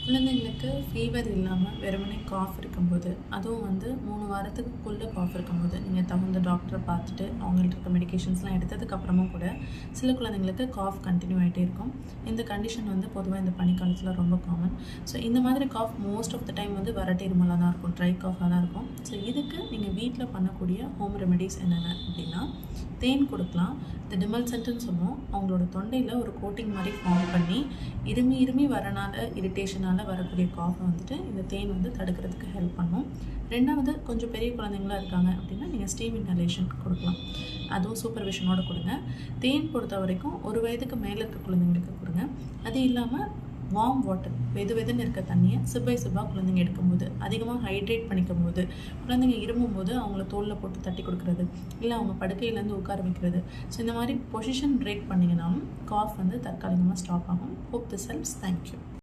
குழந்தைங்களுக்கு ஃபீவர் இல்லாமல் வெறுமனே காஃப் இருக்கும்போது, அதுவும் வந்து 3 வாரத்துக்குள்ள காஃப் இருக்கும்போது, நீங்கள் தகுந்த டாக்டரை பார்த்துட்டு அவங்கள்ட்ட இருக்க மெடிகேஷன்ஸ்லாம் எடுத்ததுக்கப்புறமும் கூட சில குழந்தைங்களுக்கு காஃப் கண்டினியூ ஆகிட்டே இருக்கும். இந்த கண்டிஷன் வந்து பொதுவாக இந்த பனிக்காலத்தில் ரொம்ப காமன். ஸோ இந்த மாதிரி cough most of the time வந்து வறட்டு இருமலாக தான் இருக்கும், ட்ரை காஃபாக தான் இருக்கும். ஸோ இதுக்கு நீங்கள் வீட்டில் பண்ணக்கூடிய ஹோம் ரெமெடிஸ் என்னென்ன அப்படின்னா, தேன் கொடுக்கலாம். இந்த டிமல்சன்ட்டுன்னு சொல்லுவோம். அவங்களோட தொண்டையில் ஒரு கோட்டிங் மாதிரி ஃபார்ம் பண்ணி இருமி இருமி வரனால இரிட்டேஷனால் வரக்கூடிய காஃபை வந்துட்டு இந்த தேன் வந்து தடுக்கிறதுக்கு ஹெல்ப் பண்ணும். ரெண்டாவது, கொஞ்சம் பெரிய குழந்தைங்களா இருக்காங்க அப்படின்னா நீங்கள் ஸ்டீம் இன்ஹலேஷன் கொடுக்கலாம். அதுவும் சூப்பர்விஷனோட கொடுங்க. தேன் பொறுத்த வரைக்கும் 1 வயதுக்கு மேலே இருக்க குழந்தைங்களுக்கு கொடுங்க. அது இல்லாமல் வார்ம் வாட்டர், வெது வெதுன்னு இருக்க தண்ணியை சிப்பை சிப்பாக குழந்தைங்க எடுக்கும்போது, அதிகமாக ஹைட்ரேட் பண்ணிக்கும் போது, குழந்தைங்க இருமும் போது அவங்கள தோளில் போட்டு தட்டி கொடுக்குறது, இல்லை அவங்க படுக்கையிலேருந்து உட்கார வைக்கிறது. ஸோ இந்த மாதிரி பொசிஷன் பிரேக் பண்ணிங்கனாலும் காஃப் வந்து தற்காலிகமாக ஸ்டாப் ஆகும். Hope this helps. தேங்க்யூ.